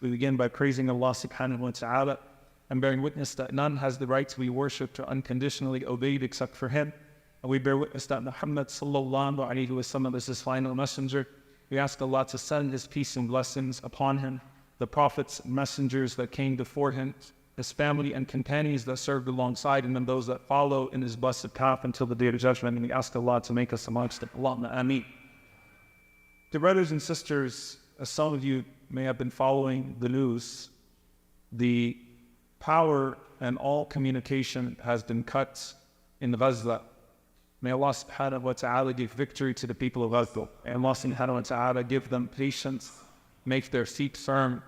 We begin by praising Allah subhanahu wa ta'ala and bearing witness that none has the right to be worshipped or unconditionally obeyed except for Him. And we bear witness that Muhammad sallallahu alayhi wa sallam is His final messenger. We ask Allah to send His peace and blessings upon Him, the prophets and messengers that came before Him, His family and companions that served alongside Him, and those that follow in His blessed path until the day of judgment. And we ask Allah to make us amongst them. Allahumma ameen. Dear brothers and sisters, as some of you may have been following the news, the power and all communication has been cut in Gaza. May Allah subhanahu wa ta'ala give victory to the people of Gaza. May Allah subhanahu wa ta'ala give them patience, make their feet firm,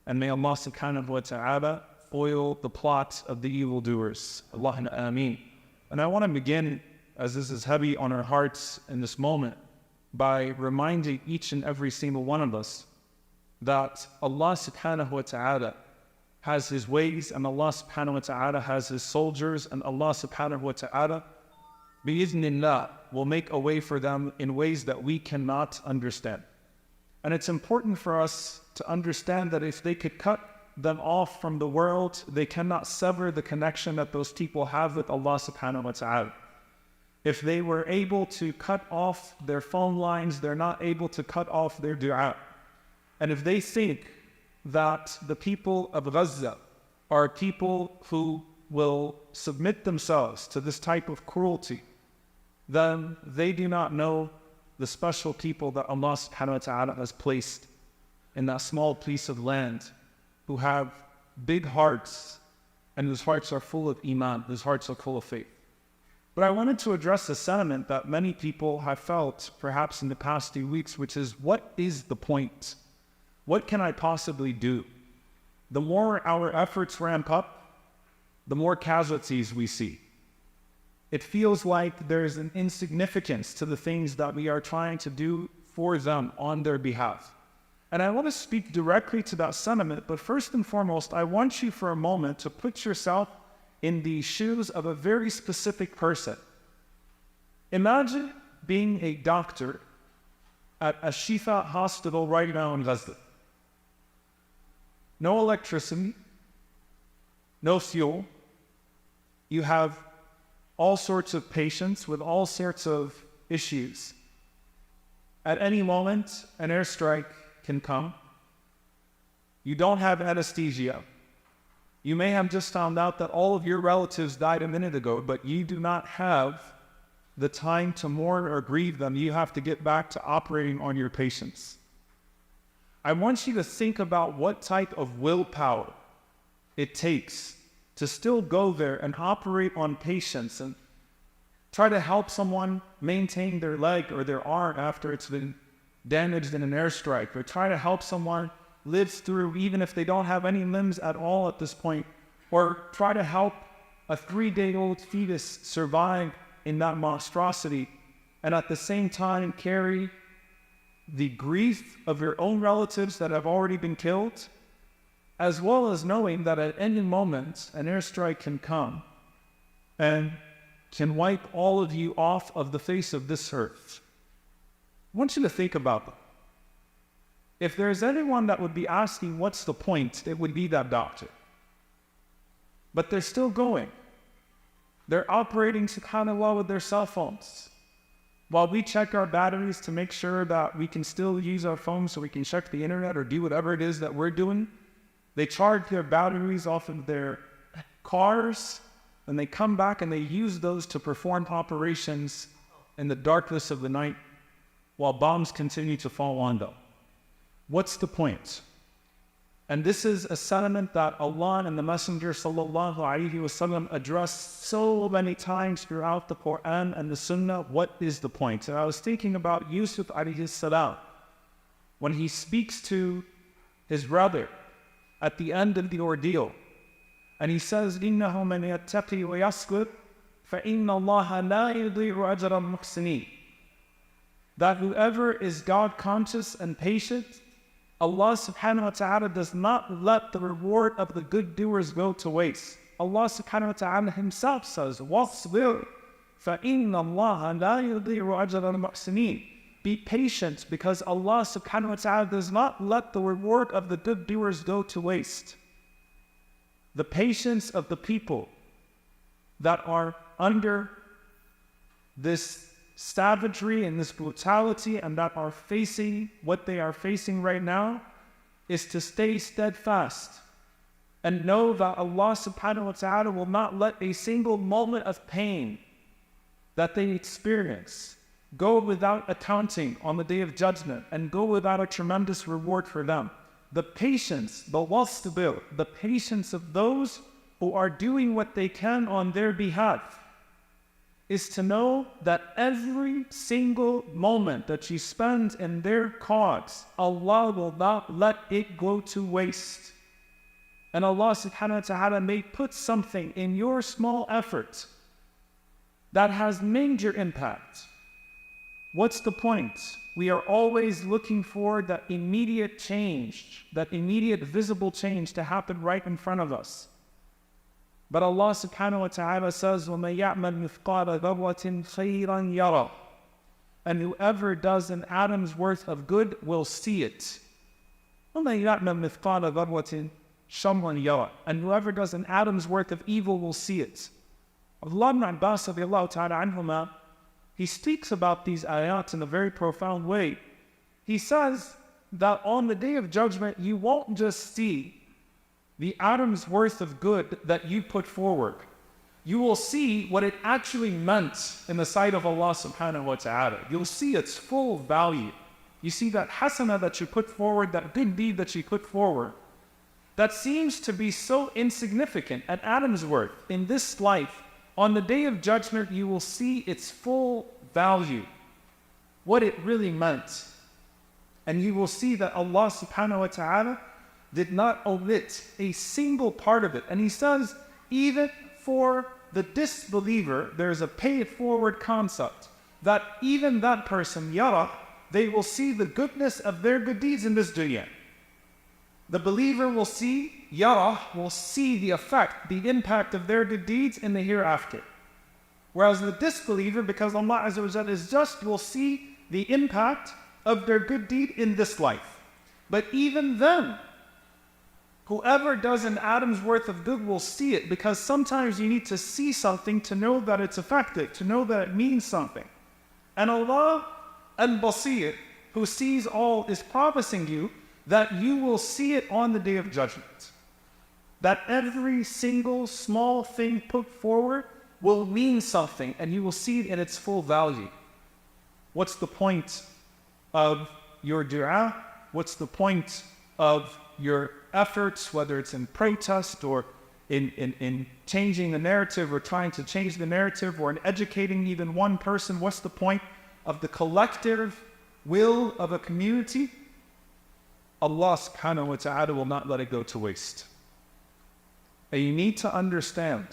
and may Allah subhanahu wa ta'ala foil the plot of the evildoers. Allahumma ameen. And I want to begin, as this is heavy on our hearts in this moment, by reminding each and every single one of us that Allah subhanahu wa ta'ala has His ways, and Allah subhanahu wa ta'ala has His soldiers, and Allah subhanahu wa ta'ala bi-idhnillah will make a way for them in ways that we cannot understand. And it's important for us to understand that if they could cut them off from the world, they cannot sever the connection that those people have with Allah subhanahu wa ta'ala. If they were able to cut off their phone lines, they're not able to cut off their dua. And if they think that the people of Gaza are people who will submit themselves to this type of cruelty, then they do not know the special people that Allah subhanahu wa ta'ala has placed in that small piece of land, who have big hearts and whose hearts are full of iman, whose hearts are full of faith. But I wanted to address a sentiment that many people have felt perhaps in the past few weeks, which is, what is the point? What can I possibly do? The more our efforts ramp up, the more casualties we see. It feels like there's an insignificance to the things that we are trying to do for them on their behalf. And I want to speak directly to that sentiment, but first and foremost, I want you for a moment to put yourself in the shoes of a very specific person. Imagine being a doctor at a Shifa hospital right now in Gaza. No electricity, no fuel. You have all sorts of patients with all sorts of issues. At any moment, an airstrike can come. You don't have anesthesia. You may have just found out that all of your relatives died a minute ago, but you do not have the time to mourn or grieve them. You have to get back to operating on your patients. I want you to think about what type of willpower it takes to still go there and operate on patients and try to help someone maintain their leg or their arm after it's been damaged in an airstrike, or try to help someone live through even if they don't have any limbs at all at this point, or try to help a 3-day-old fetus survive in that monstrosity, and at the same time carry the grief of your own relatives that have already been killed, as well as knowing that at any moment an airstrike can come and can wipe all of you off of the face of this earth. I want you to think about that. If there's anyone that would be asking what's the point, it would be that doctor. But they're still going. They're operating, subhanAllah, with their cell phones. While we check our batteries to make sure that we can still use our phones so we can check the internet or do whatever it is that we're doing, they charge their batteries off of their cars, and they come back and they use those to perform operations in the darkness of the night while bombs continue to fall on them. What's the point? And this is a sentiment that Allah and the Messenger sallallahu alaihi wasallam addressed so many times throughout the Quran and the Sunnah. What is the point? And I was thinking about Yusuf alayhi salam when he speaks to his brother at the end of the ordeal, and he says, "Innahu man yattaqi wa yasbir, fa inna Allaha la yudhi'u ajra al-muhsinin." That whoever is God conscious and patient, Allah subhanahu wa ta'ala does not let the reward of the good doers go to waste. Allah subhanahu wa ta'ala himself says, وَاصْبِرْ فَإِنَّ اللَّهَ لَا يُضِيعُ أَجْرَ الْمُحْسِنِينَ. Be patient, because Allah subhanahu wa ta'ala does not let the reward of the good doers go to waste. The patience of the people that are under this savagery and this brutality and that are facing what they are facing right now is to stay steadfast and know that Allah subhanahu wa ta'ala will not let a single moment of pain that they experience go without accounting on the Day of Judgment and go without a tremendous reward for them. The patience, the wastabir, the patience of those who are doing what they can on their behalf is to know that every single moment that you spend in their cause, Allah will not let it go to waste. And Allah subhanahu wa ta'ala may put something in your small effort that has major impact. What's the point? We are always looking for that immediate change, that immediate visible change to happen right in front of us. But Allah subhanahu wa ta'ala says, وَمَن يَعْمَلْ مِثْقَالَ ذَرَّةٍ خَيْرًا يَرَهُ. And whoever does an atom's worth of good will see it. وَمَن يَعْمَلْ مِثْقَالَ ذَرَّةٍ شَرًّا يَرَهُ. And whoever does an atom's worth of evil will see it. Abdullah ibn Abbas radiallahu ta'ala anhuma, he speaks about these ayats in a very profound way. He says that on the Day of Judgment, you won't just see the atom's worth of good that you put forward. You will see what it actually meant in the sight of Allah subhanahu wa ta'ala. You'll see its full value. You see that hasana that you put forward, that good deed that you put forward, that seems to be so insignificant, an atom's worth in this life. On the Day of Judgment, you will see its full value, what it really meant. And you will see that Allah subhanahu wa ta'ala did not omit a single part of it. And He says, even for the disbeliever, there's a pay-it-forward concept, that even that person, yara, they will see the goodness of their good deeds in this dunya. The believer will see, yara, will see the effect, the impact of their good deeds in the hereafter. Whereas the disbeliever, because Allah Azza wa Jalla is just, will see the impact of their good deed in this life. But even then, whoever does an atom's worth of good will see it, because sometimes you need to see something to know that it's effective, to know that it means something. And Allah al-Basir, who sees all, is promising you that you will see it on the Day of Judgment. That every single small thing put forward will mean something, and you will see it in its full value. What's the point of your dua? What's the point of your efforts, whether it's in protest or in changing the narrative or trying to change the narrative or in educating even one person? What's the point of the collective will of a community? Allah subhanahu wa ta'ala will not let it go to waste. And you need to understand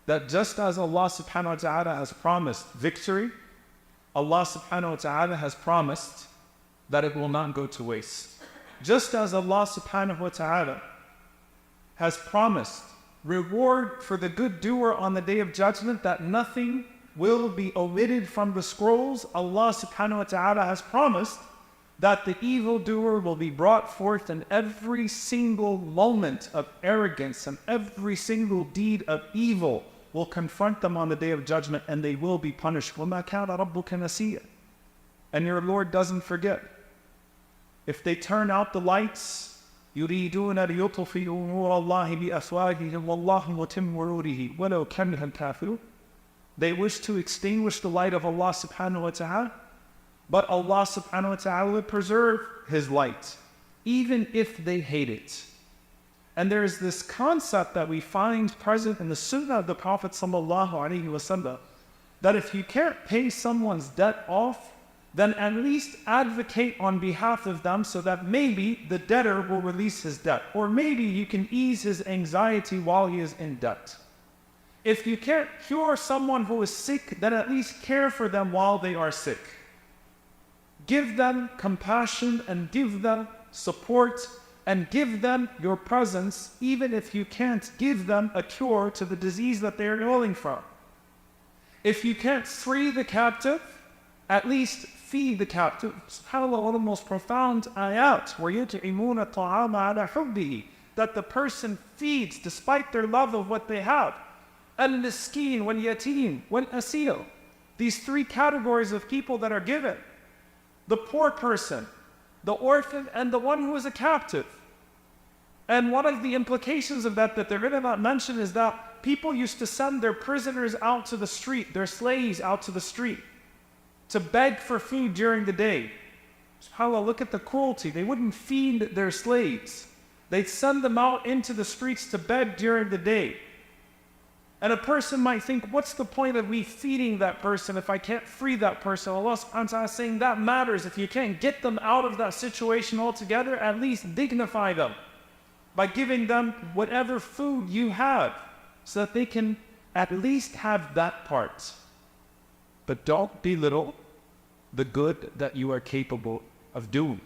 that just as Allah subhanahu wa ta'ala has promised victory, Allah subhanahu wa ta'ala has promised that it will not go to waste. Just as Allah subhanahu wa ta'ala has promised reward for the good doer on the Day of Judgment, that nothing will be omitted from the scrolls, Allah subhanahu wa ta'ala has promised that the evildoer will be brought forth, and every single moment of arrogance and every single deed of evil will confront them on the Day of Judgment, and they will be punished. وَمَا كَانَ رَبُّكَ نَسِيًّا. And your Lord doesn't forget. If they turn out the lights, يُرِيدُونَ لِيُطْفِئُوا نُورَ اللَّهِ بِأَفْوَاهِهِمْ وَاللَّهُ مُتِمُّ نُورِهِ وَلَوْ كَرِهَ الْكَافِرُونَ. They wish to extinguish the light of Allah subhanahu wa ta'ala, but Allah subhanahu wa ta'ala will preserve His light, even if they hate it. And there is this concept that we find present in the Sunnah of the Prophet sallallahu alaihi wasallam, that if you can't pay someone's debt off, then at least advocate on behalf of them so that maybe the debtor will release his debt, or maybe you can ease his anxiety while he is in debt. If you can't cure someone who is sick, then at least care for them while they are sick. Give them compassion and give them support and give them your presence, even if you can't give them a cure to the disease that they're ailing from. If you can't free the captive, at least feed the captive. SubhanAllah, one of the most profound ayat, وَيُطْعِمُونَ الطَّعَامَ عَلَى حُبِّهِ, that the person feeds despite their love of what they have. Al-Miskin, wal-Yatim, wal-Asil. These three categories of people that are given. The poor person, the orphan, and the one who is a captive. And one of the implications of that the ulama mention is that people used to send their prisoners out to the street, their slaves out to the street, to beg for food during the day. SubhanAllah, look at the cruelty. They wouldn't feed their slaves. They'd send them out into the streets to beg during the day. And a person might think, what's the point of me feeding that person if I can't free that person? Allah subhanahu wa ta'ala is saying that matters. If you can't get them out of that situation altogether, at least dignify them by giving them whatever food you have so that they can at least have that part. But don't belittle the good that you are capable of doing.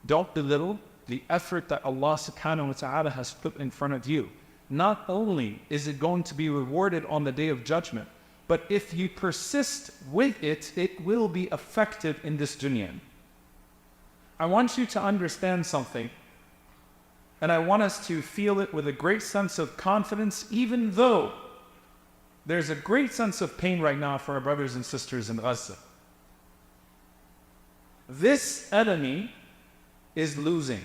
Don't belittle the effort that Allah subhanahu wa ta'ala has put in front of you. Not only is it going to be rewarded on the Day of Judgment, but if you persist with it, it will be effective in this dunya. I want you to understand something, and I want us to feel it with a great sense of confidence, even though there's a great sense of pain right now for our brothers and sisters in Gaza. This enemy is losing.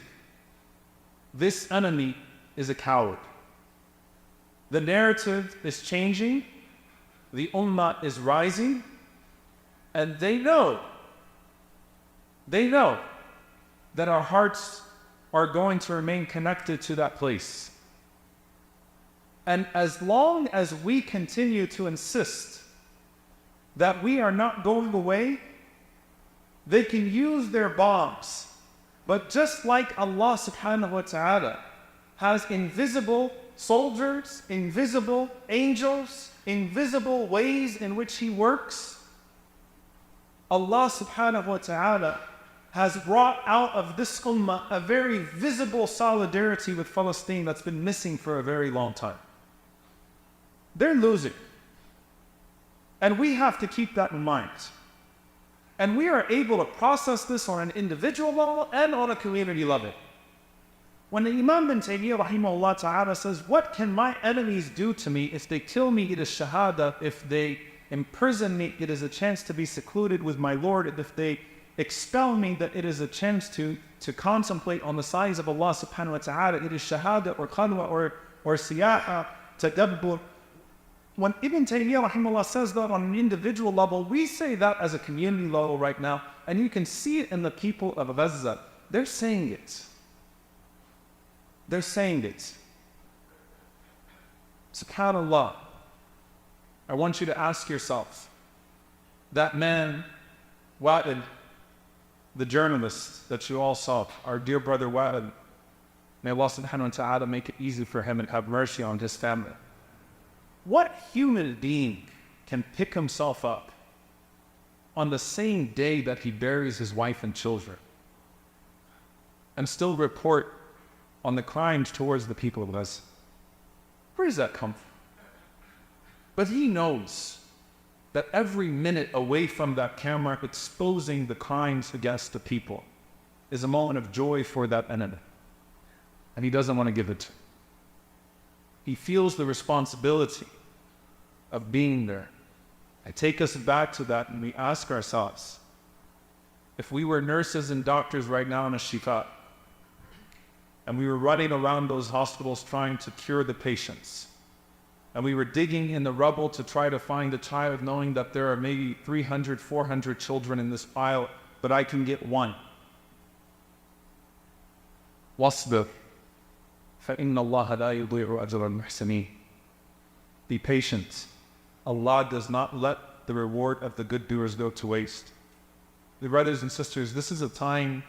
This enemy is a coward. The narrative is changing, the ummah is rising, and they know that our hearts are going to remain connected to that place. And as long as we continue to insist that we are not going away, they can use their bombs. But just like Allah subhanahu wa ta'ala has invisible soldiers, invisible angels, invisible ways in which He works, Allah subhanahu wa ta'ala has brought out of this ummah a very visible solidarity with Palestine that's been missing for a very long time. They're losing. And we have to keep that in mind. And we are able to process this on an individual level and on a community level. When the Imam bin Taymiyyah rahimahullah ta'ala says, what can my enemies do to me? If they kill me, it is shahada. If they imprison me, it is a chance to be secluded with my Lord. And if they expel me, that it is a chance to contemplate on the size of Allah subhanahu wa ta'ala. It is shahada or qadwa or siyaha, tadabbur. When Ibn Taymiyyah rahimahullah says that on an individual level, we say that as a community level right now, and you can see it in the people of Gaza. They're saying it. They're saying it. SubhanAllah. I want you to ask yourself, that man, Wa'il, the journalist that you all saw, our dear brother Wa'il, may Allah subhanahu wa ta'ala make it easy for him and have mercy on his family. What human being can pick himself up on the same day that he buries his wife and children and still report on the crimes towards the people of Gaza? Where does that come from? But he knows that every minute away from that camera exposing the crimes against the people is a moment of joy for that enemy. And he doesn't want to give it to him. He feels the responsibility of being there. I take us back to that and we ask ourselves, if we were nurses and doctors right now in a shifa, and we were running around those hospitals trying to cure the patients, and we were digging in the rubble to try to find a child, knowing that there are maybe 300, 400 children in this pile, but I can get one. وَاصْبِرْ فَإِنَّ اللَّهَ لَا يُضِيعُ أَجْرَ الْمُحْسِنِينَ. Be patient. Allah does not let the reward of the good doers go to waste. The brothers and sisters, this is a time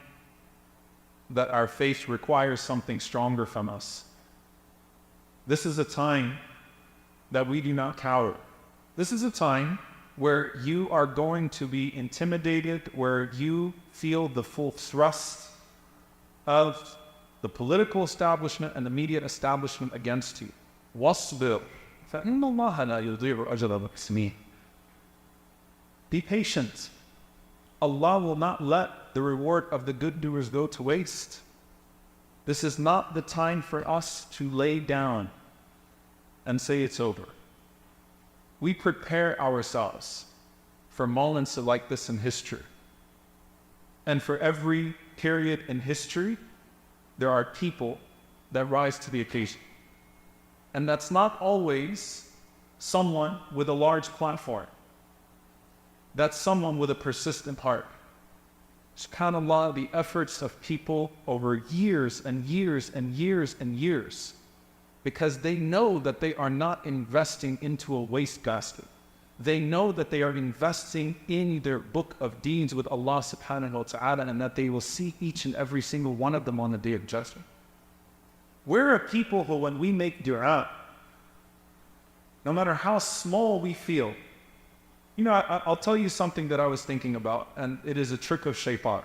that our faith requires something stronger from us. This is a time that we do not cower. This is a time where you are going to be intimidated, where you feel the full thrust of the political establishment and the media establishment against you. وَاصْبِرْ فَإِنَّ اللَّهَ لَا يُضِيعُ أَجْرَ الْمُحْسِنِينَ. Be patient. Allah will not let the reward of the good doers go to waste. This is not the time for us to lay down and say it's over. We prepare ourselves for moments like this in history. And for every period in history, there are people that rise to the occasion. And that's not always someone with a large platform. That's someone with a persistent heart. SubhanAllah, the efforts of people over years and years and years and years, because they know that they are not investing into a wastebasket. They know that they are investing in their book of deeds with Allah subhanahu wa ta'ala, and that they will see each and every single one of them on the day of judgment. We're a people who, when we make dua, no matter how small we feel, you know, I'll tell you something that I was thinking about, and it is a trick of shaitan.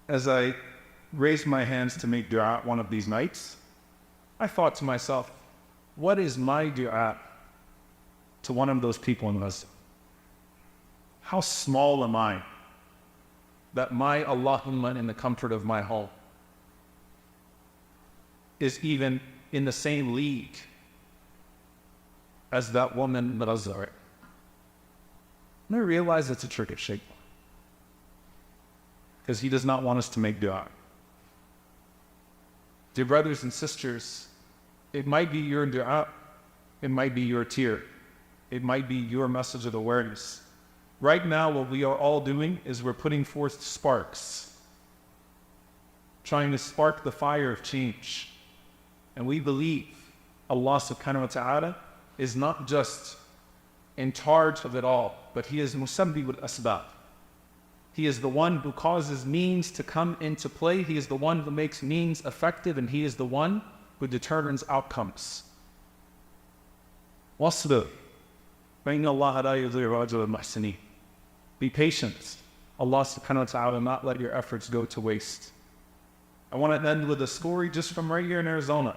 As I raised my hands to make dua one of these nights, I thought to myself, what is my dua to one of those people in Gaza? How small am I that my Allahumma in the comfort of my home is even in the same league as that woman in Gaza? And I realize it's a trick of shaitan, because he does not want us to make dua. Dear brothers and sisters, it might be your dua, it might be your tear, it might be your message of awareness. Right now, what we are all doing is we're putting forth sparks, trying to spark the fire of change. And we believe Allah subhanahu wa ta'ala is not just in charge of it all, but He is musabbi wal asbab. He is the one who causes means to come into play. He is the one who makes means effective, and He is the one who determines outcomes. Wasbir, فَإِنَّ اللَّهَ لَا يُضِيعُ أَجْرَ الْمُحْسِنِينَ. Be patient. Allah subhanahu wa ta'ala will not let your efforts go to waste. I want to end with a story just from right here in Arizona.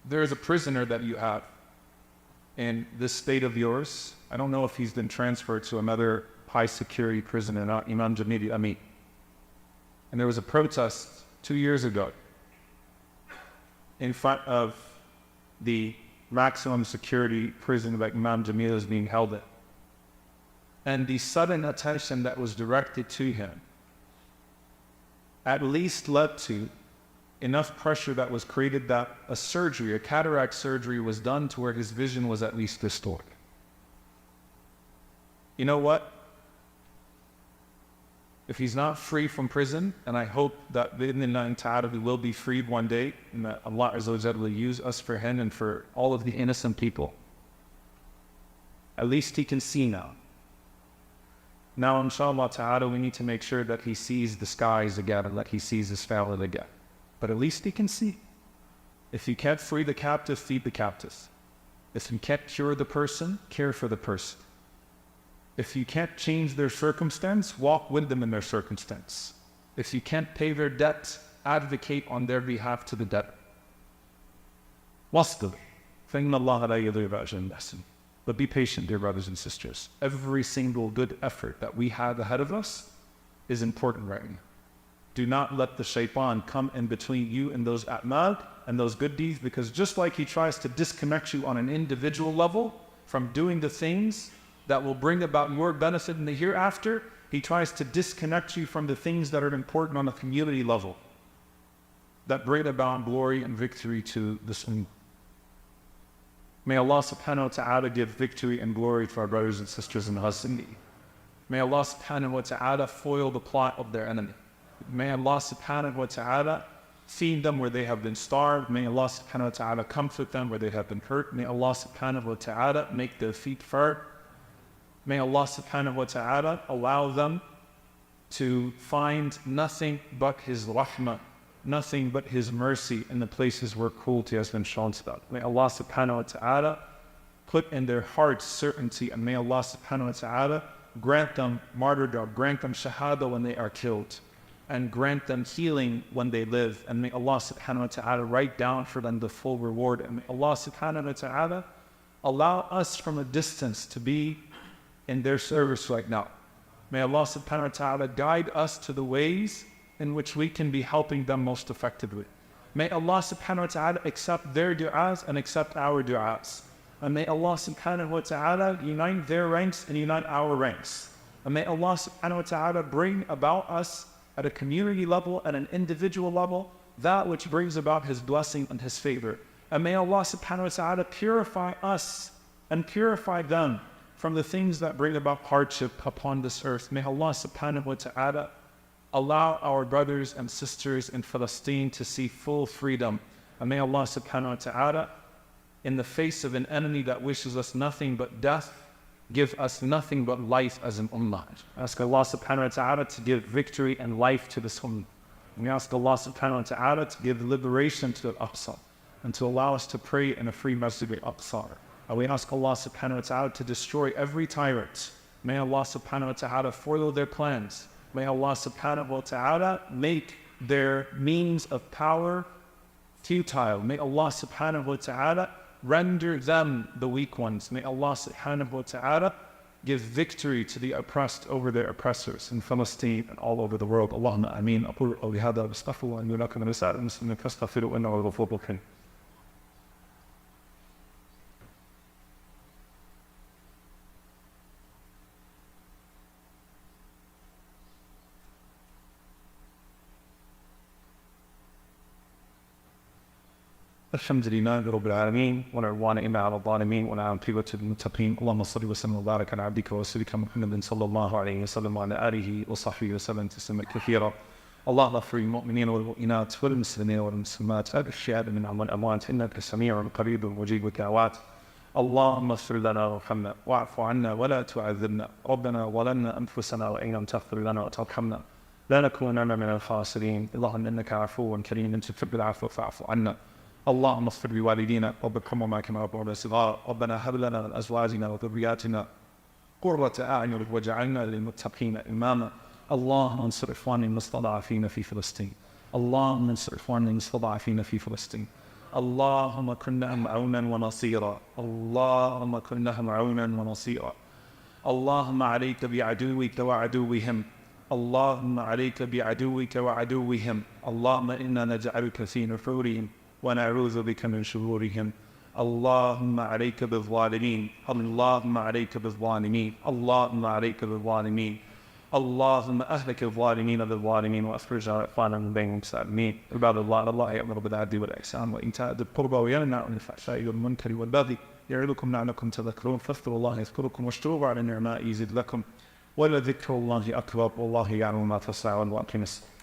There is a prisoner that you have in this state of yours. I don't know if he's been transferred to another high security prison or not, Imam Jamili Amin. And there was a protest 2 years ago in front of the maximum security prison that Imam Jamil is being held in. And the sudden attention that was directed to him at least led to enough pressure that was created that a surgery, a cataract surgery, was done to where his vision was at least restored. You know what? If he's not free from prison, and I hope that bi'idhnillah ta'ala we will be freed one day, and that Allah Azza wa Jalla will use us for him and for all of the innocent people, at least he can see now. Now, inshallah ta'ala, we need to make sure that he sees the skies again and that he sees his family again. But at least he can see. If you can't free the captive, feed the captive. If you can't cure the person, care for the person. If you can't change their circumstance, walk with them in their circumstance. If you can't pay their debt, advocate on their behalf to the debtor. Wasbir, فَإِنَّ اللَّهَ لَا يُضِيعُ أَجْرَ الْمُحْسِنِينَ. But be patient, dear brothers and sisters. Every single good effort that we have ahead of us is important right now. Do not let the shaitan come in between you and those a'mal and those good deeds, because just like he tries to disconnect you on an individual level from doing the things that will bring about your benefit in the hereafter, he tries to disconnect you from the things that are important on a community level that bring about glory and victory to the Sunnah. May Allah subhanahu wa ta'ala give victory and glory to our brothers and sisters in Gazans. May Allah subhanahu wa ta'ala foil the plot of their enemy. May Allah subhanahu wa ta'ala feed them where they have been starved. May Allah subhanahu wa ta'ala comfort them where they have been hurt. May Allah subhanahu wa ta'ala make their feet firm. May Allah subhanahu wa ta'ala allow them to find nothing but His rahmah, nothing but His mercy in the places where cruelty has been shown to them. May Allah subhanahu wa ta'ala put in their hearts certainty, and may Allah subhanahu wa ta'ala grant them martyrdom, grant them shahada when they are killed, and grant them healing when they live. And may Allah subhanahu wa ta'ala write down for them the full reward. And may Allah subhanahu wa ta'ala allow us from a distance to be in their service right now. May Allah subhanahu wa ta'ala guide us to the ways in which we can be helping them most effectively. May Allah subhanahu wa ta'ala accept their du'as and accept our du'as. And may Allah subhanahu wa ta'ala unite their ranks and unite our ranks. And may Allah subhanahu wa ta'ala bring about us at a community level and an individual level that which brings about His blessing and His favor. And may Allah subhanahu wa ta'ala purify us and purify them from the things that bring about hardship upon this earth. May Allah subhanahu wa ta'ala allow our brothers and sisters in Palestine to see full freedom. And may Allah subhanahu wa ta'ala, in the face of an enemy that wishes us nothing but death, give us nothing but life as an ummah. Ask Allah subhanahu wa ta'ala to give victory and life to this ummah. We ask Allah subhanahu wa ta'ala to give liberation to Al-Aqsa and to allow us to pray in a free Masjid Al-Aqsa. And we ask Allah subhanahu wa ta'ala to destroy every tyrant. May Allah subhanahu wa ta'ala foil their plans. May Allah subhanahu wa ta'ala make their means of power futile. May Allah subhanahu wa ta'ala render them the weak ones. May Allah subhanahu wa ta'ala give victory to the oppressed over their oppressors in Palestine and all over the world. Allahumma ameen. أقول قولي هذا واستغفر الله لي ولكم ولسائر المسلمين فاستغفروه إنه هو الغفور الرحيم. الحمد لله رب العالمين ولا عدوان إلا على الظالمين ولا عاقبة للمتقين. اللهم صل وسلم وبارك على عبدك ورسولك محمد صلى الله عليه وسلم وعلى آله وصحبه وسلم تسليما كثيرا. اللهم اغفر للمؤمنين والمؤمنات والمسلمين والمسلمات الأحياء منهم والأموات إنك سميع قريب مجيب الدعوات. اللهم اغفر لنا وارحمنا واعف عنا ولا تعذبنا. ربنا ظلمنا أنفسنا وإن لم تغفر لنا وترحمنا لنكونن من الخاسرين. اللهم إنك عفو كريم تحب العفو فاعف عنا. اللهم اغفر لوالدينا رب ارحمهما كما ربونا صغارا. ربنا هب لنا من ازواجنا وذرياتنا قرة اعين واجعلنا للمتقين اماما. اللهم انصر اخواننا المستضعفين في فلسطين. اللهم انصر اخواننا المستضعفين في فلسطين. اللهم كن لهم عونا ونصيرا. اللهم كن لهم عونا ونصيرا. اللهم عليك بعدوك وعدوهم. اللهم عليك بعدوك وعدوهم. اللهم انا نجعلك في نحورهم ونعوذ بك من شرورهم. اللهم عليك بالظالمين. اللهم عليك بالظالمين. اللهم عليك بالظالمين. اللهم أهلك الظالمين بالظالمين وأخرج إخواننا من بينهم السالمين. عباد الله يأمر بالعدل والإحسان وإيتاء ذي القربى وينهى عن الفحشاء والمنكر والبغي يعظكم لعلكم تذكرون. فاذكروا الله يذكركم واشكروه على نعمائه يزد لكم ولذكر الله أكبر والله يعلم ما تصنعون. وأقم الصلاة.